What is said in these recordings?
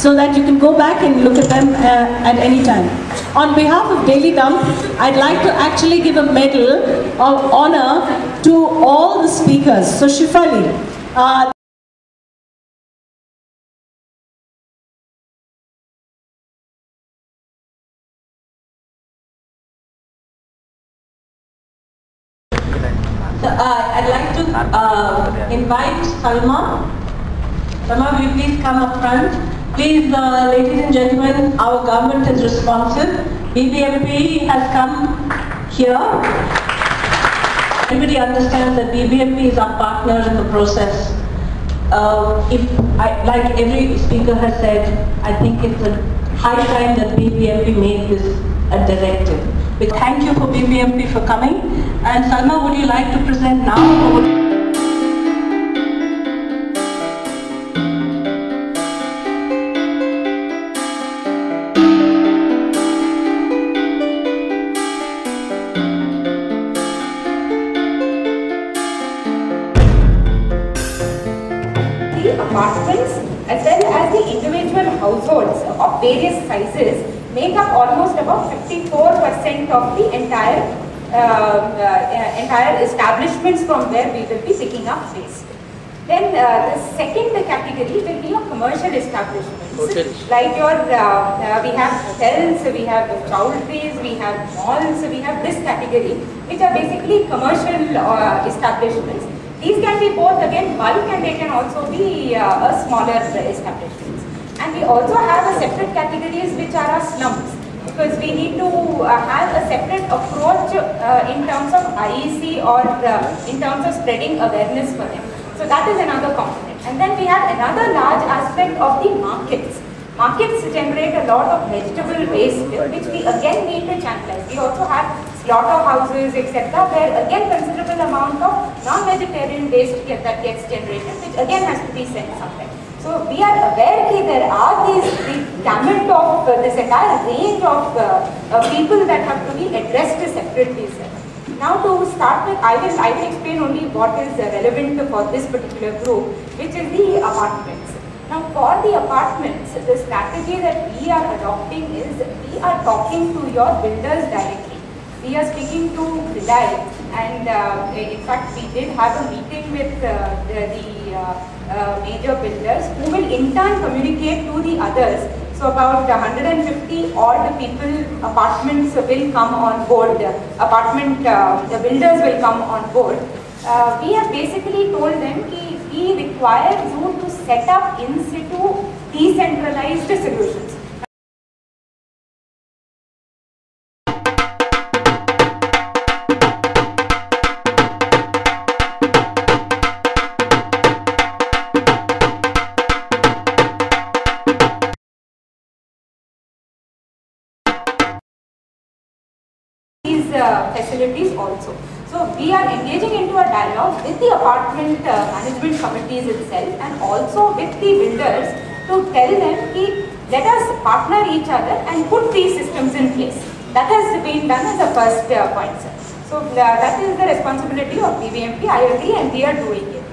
so that you can go back and look at them at any time. On behalf of Daily Dump, I'd like to actually give a medal of honor to all the speakers. So Shifali, I'd like to invite Salma. Salma, will you please come up front? Please, ladies and gentlemen, our government is responsive. Bbmp has come here. Everybody understands that Bbmp is our partner in the process. Like every speaker has said, I think it's a high time that Bbmp made this a directive. Thank you for Bbmp for coming. And Salma, would you like to present now? Apartments as well as the individual households of various sizes make up almost about 54% of the entire establishments from where we will be picking up waste. Then the second category will be your commercial establishments. Okay. Like your, we have hotels, we have chowdhuries, we have malls, we have this category, which are basically commercial establishments. These can be both again bulk and they can also be a smaller establishments. And we also have a separate categories which are our slums, because we need to have a separate approach in terms of IEC or in terms of spreading awareness for them. So that is another component. And then we have another large aspect of the markets. Markets generate a lot of vegetable waste which we again need to channelize. We also have slaughterhouses, etc., where again considerable amount of non-vegetarian waste that gets generated, which again has to be sent somewhere. So we are aware that there are the gamut of this entire range of people that have to be addressed separately. Now to start with, I will explain only what is relevant for this particular group, which is the apartments. Now for the apartments, the strategy that we are adopting is we are talking to your builders directly. We are speaking to Bidai, and in fact we did have a meeting with the major builders who will in turn communicate to the others. So about 150 odd people, apartments will come on board, the builders will come on board. We have basically told them that we require you to set up in situ decentralized solutions. Facilities also. So we are engaging into a dialogue with the apartment management committees itself and also with the builders to tell them that let us partner each other and put these systems in place. That has been done as a first point, sir. So that is the responsibility of Bbmp. I agree, and we are doing it.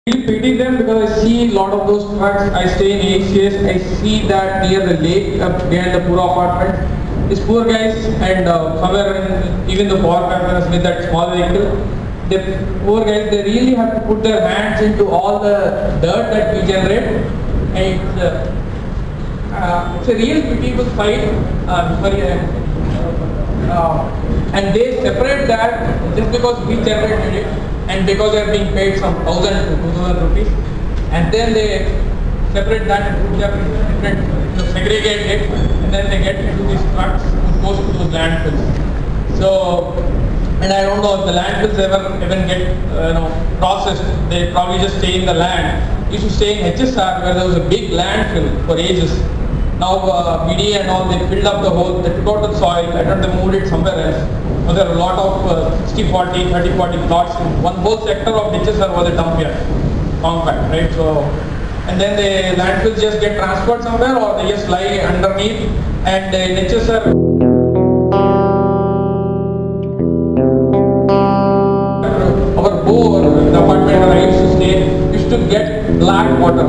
I pity them because I see a lot of those trucks. I stay in ACS, I see that near the lake behind the Pura apartment. These poor guys and somewhere in, even the power campers with that small vehicle, the poor guys, they really have to put their hands into all the dirt that we generate. And it's a real pitiable sight. And they separate that just because we generated it. And because they are being paid from 1,000 to 2,000 rupees, and then they separate that and put them in different, segregate it, and then they get into these trucks which goes to those landfills. So, and I don't know if the landfills ever even get processed. They probably just stay in the land. Used to stay in HSR where there was a big landfill for ages. now BDA and all, they filled up the hole, they took out the soil, later they moved it somewhere else. So there are a lot of 60-40, 30-40 plots. One whole sector of ditches was a dump yard, compact, right? So, and then the landfills just get transferred somewhere or they just lie underneath, and the ditches are our bore, the apartment where I used to stay, used to get black water.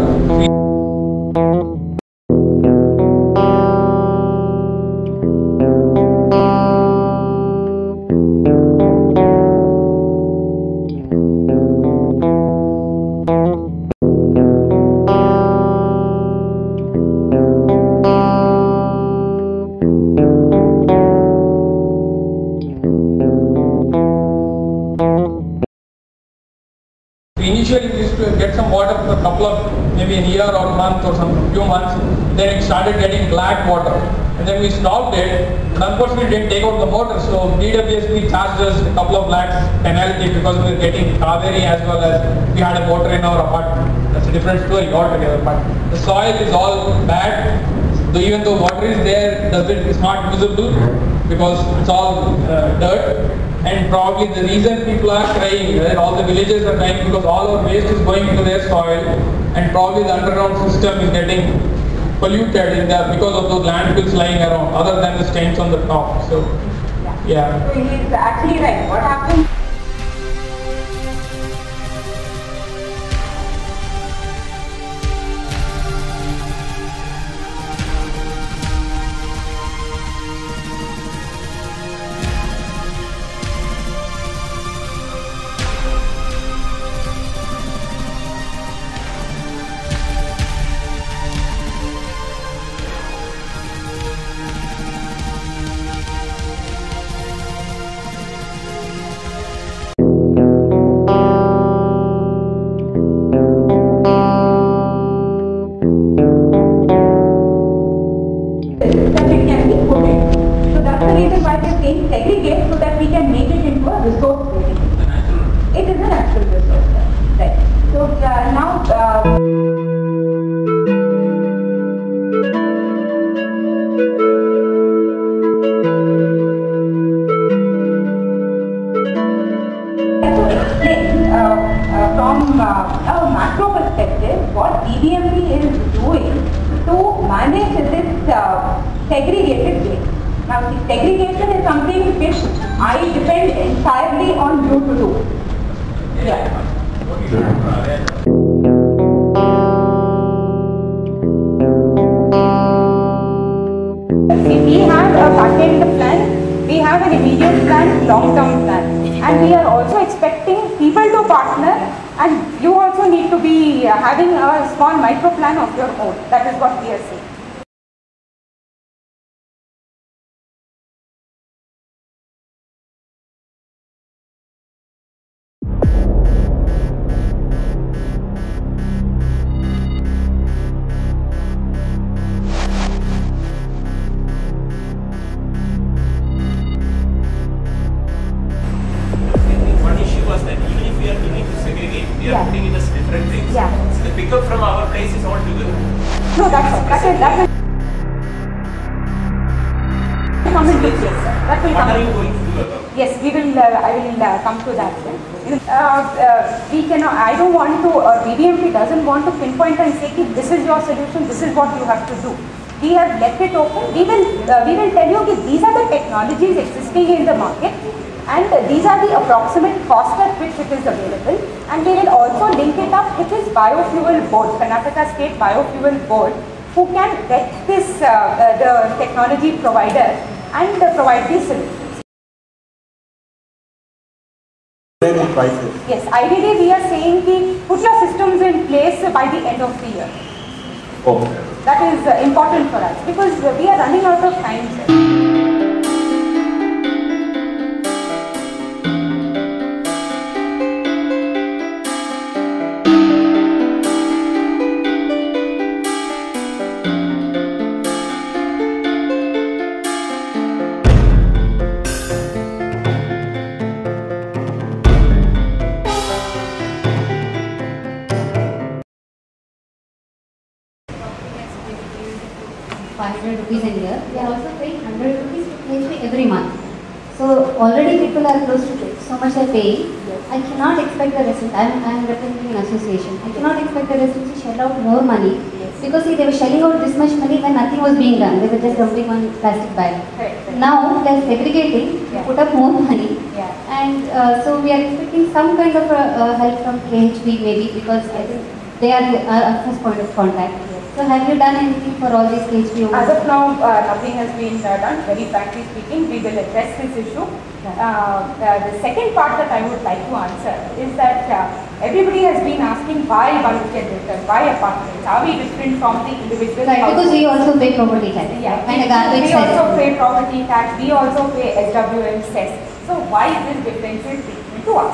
Initially we used to get some water for a couple of, maybe a year or a month or some few months, then it started getting black water. And then we stopped it, but unfortunately didn't take out the motor, so BWSP charged us a couple of lakhs penalty because we were getting Kaveri as well as we had a motor in our apartment. That's a different story altogether, but the soil is all bad. So even though water is there, it's not visible because it's all dirt. And probably the reason people are crying, right, all the villages are crying because all our waste is going into their soil, and probably the underground system is getting polluted in there because of those landfills lying around, other than the stains on the top. So, yeah. So he is actually right. What happened? Segregate so that we can make it into a resource building. It is a natural resource, right? So now explain from a macro perspective what Bbmp is doing to manage this segregated waste. Now, segregation is something which I depend entirely on you to do. Yeah. See, we have a back-end plan, we have an immediate plan, long-term plan, and we are also expecting people to partner, and you also need to be having a small micro plan of your own. That is what we are saying. Putting in us different things. Yeah. So the pickup from our place is all together. No, that will come into place. That will What come. are you going to do about it? Yes, we will. I will come to that. We cannot. I don't want to. Or Bbmp doesn't want to pinpoint and say that this is your solution. This is what you have to do. We have left it open. We will tell you that these are the technologies existing in the market. And these are the approximate cost at which it is available, and we will also link it up with this biofuel board, Karnataka State Biofuel Board, who can vet this the technology provider and provide these solutions. Yes, ideally we are saying put your systems in place by the end of the year. Okay. That is important for us because we are running out of time, sir. already people are close to it, so much are paying. I cannot expect the residents, I'm representing an association, I cannot expect the residents to shell out more money. Because see, they were shelling out this much money when nothing was being done. They were just dumping on plastic bag. Now they are segregating, put up more money. And so we are expecting some kind of help from KHB maybe, because I think they are our first point of contact. So have you done anything for all these KHB? As of now, nothing has been done. Very frankly speaking, we will address this issue. The second part that I would like to answer is that everybody has been asking why bulk generator, why apartments? Are we different from the individual? Right, because we also pay property tax. Yeah, and garbage we also pay property tax. We also pay SWM cess. So why is this differential treatment to us?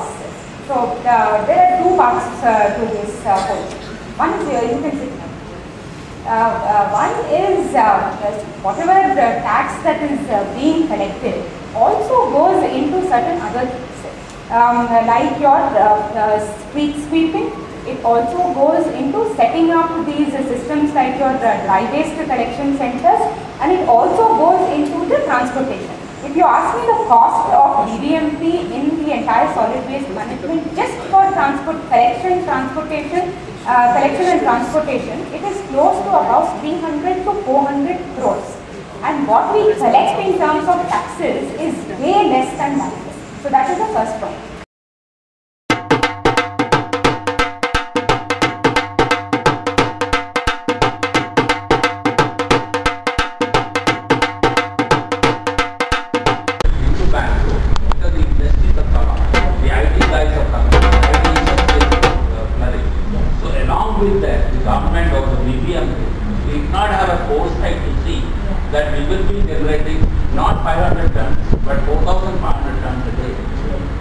So there are two parts to this whole. One is you can see. One is whatever tax that is being collected also goes into certain other things, like your street sweeping. It also goes into setting up these systems like your dry waste collection centers, and it also goes into the transportation. If you ask me the cost of Bbmp in the entire solid waste management just for collection and transportation, it is close to about 300 to 400 crores. And what we collect in terms of taxes is way less than that. So that is the first point. Into Bangalore, because the industries are coming, the IT guys are coming, the IT is flourishing. So along with that, the government or the Bbmp did not have a foresight to see that we will be generating not 500 tons but 4,500 tons a day,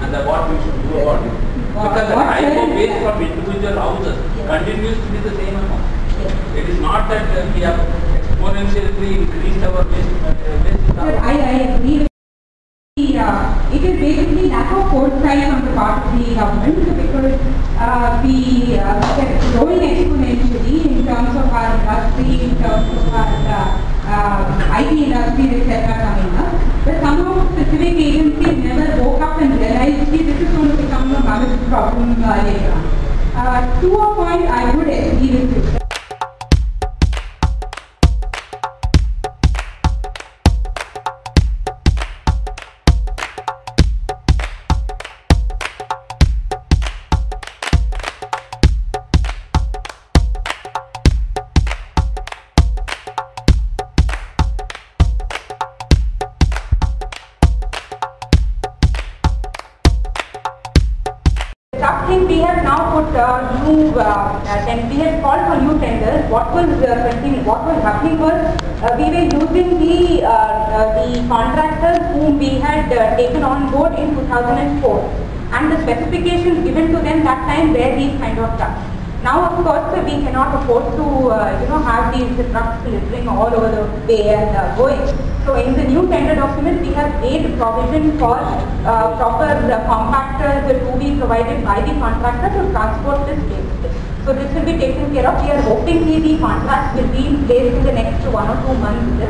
and that what we should do about it. Because the type of waste from individual houses continues to be the same amount. It is not that we have exponentially increased our waste. I agree. It is basically lack of foresight on the part of the government, because we are growing exponentially in terms of our industry, in terms of our IT industry, etc. coming up. But somehow specific agencies never woke up and realized this is going to become a massive problem later on. To a point, I would agree with you. We have now put new, we had called for new tenders. What was happening was we were using the contractors whom we had taken on board in 2004, and the specifications given to them that time were these kind of trucks. Now, of course, we cannot afford to have these trucks littering all over the way and going. So, in the new tender document, we have made provision for proper compactors to be provided by the contractor to transport this waste. So, this will be taken care of. We are hoping the contracts will be in place in the next 1 or 2 months.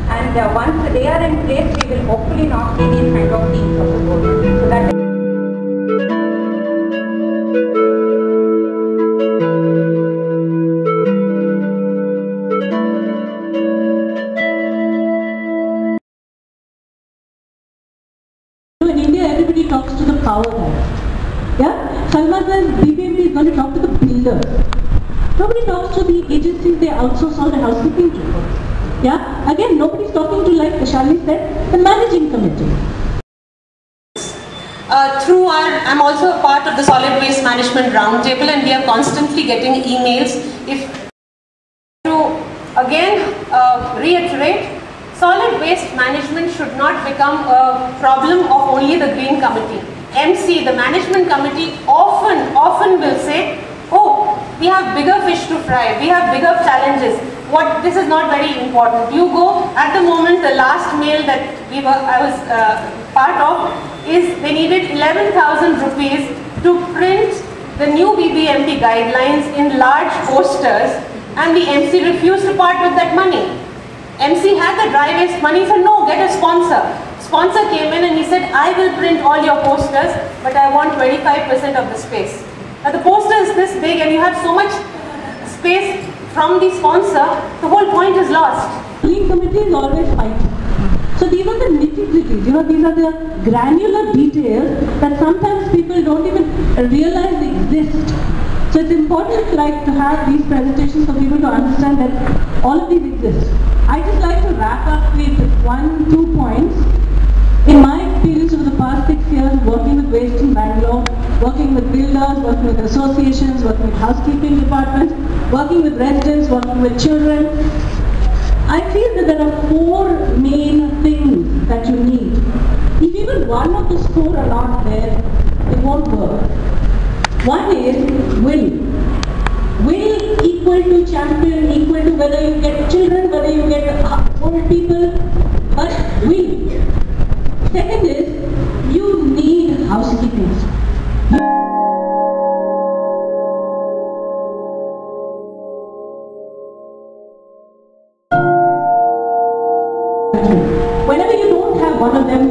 And once they are in place, we will hopefully not see these kind of things of the board. So that talks to the power guy. Yeah? Salman says Bbmp is going to talk to the builder. Nobody talks to the agencies they outsource all the housekeeping to. Yeah? Again, nobody's talking to, like Shalini said, the managing committee. I'm also a part of the Solid Waste Management Roundtable, and we are constantly getting emails. Reiterate, solid waste management should not become a problem of only the Green Committee. MC, the management committee, often will say, oh, we have bigger fish to fry, we have bigger challenges. This is not very important. You go, at the moment, the last mail that I was part of is they needed 11,000 rupees to print the new Bbmp guidelines in large posters, and the MC refused to part with that money. MC had the dry waste money, said no, get a sponsor. sponsor came in and he said, I will print all your posters, but I want 25% of the space. Now the poster is this big and you have so much space from the sponsor, the whole point is lost. Green committee is always fighting. So these are the nitty-gritties, these are the granular details that sometimes people don't even realize exist. So it's important to have these presentations for people to understand that all of these exist. I just like to wrap up with 1-2 points. In my experience over the past 6 years working with waste in Bangalore, working with builders, working with associations, working with housekeeping departments, working with residents, working with children, I feel that there are 4 main things that you need. If even one of those 4 are not there, it won't work. One is will. Will equal to champion, equal to whether you get children, whether you get old people, but will. Second is, you need housekeeping. Whenever you don't have one of them,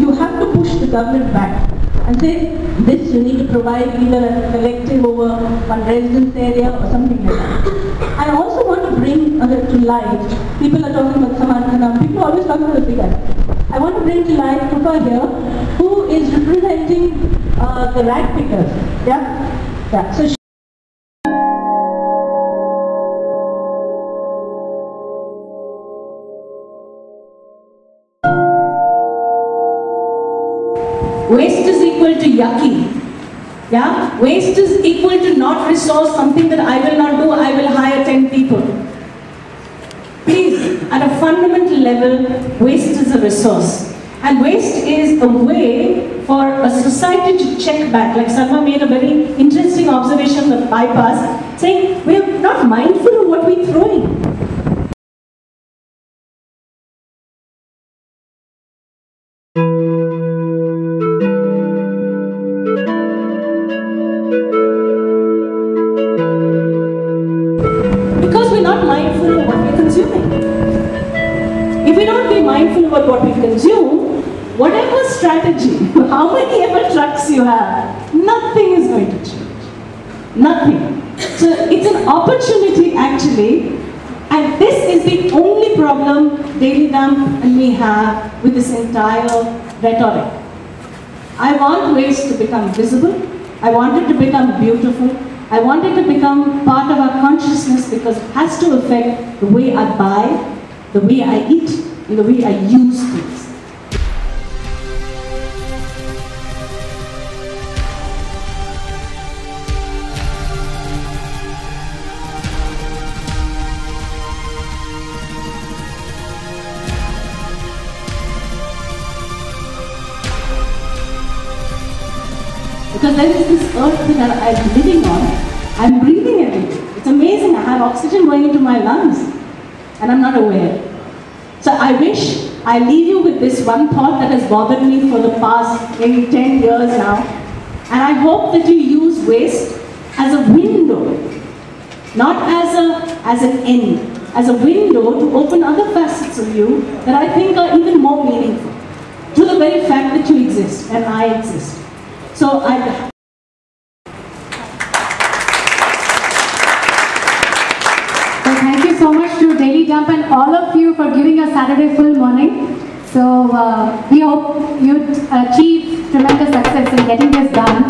you have to push the government back and say, this you need to provide either a collective over one residence area or something like that. I also want to bring to light, people are talking about Samarthanam, people are always talking about the big guy. I want to bring to light Krupa here, who is representing the rat pickers. Yeah? So waste is equal to yucky. Yeah? Waste is equal to not resource, something that I will not do, I will hire 10 people. Please, at a fundamental level, waste is a resource. And waste is a way for a society to check back. Like Salma made a very interesting observation of bypass, saying we are not mindful of what we throw in. Because we're not mindful of what we're consuming. If we don't be mindful about what we consume, whatever strategy, how many ever trucks you have, nothing is going to change. Nothing. So it's an opportunity actually, and this is the only problem Daily Dump and me have with this entire rhetoric. I want waste to become visible. I want it to become beautiful. I want it to become part of our consciousness because it has to affect the way I buy, the way I eat, and the way I use things. Because there is this earth that I'm living on, I'm breathing every day. It's amazing, I have oxygen going into my lungs and I'm not aware. So I wish I leave you with this one thought that has bothered me for the past maybe 10 years now. And I hope that you use waste as a window, not as an end, as a window to open other facets of you that I think are even more meaningful, to the very fact that you exist and I exist. So thank you so much to Daily Dump and all of you for giving us Saturday full morning. So we hope you achieve tremendous success in getting this done.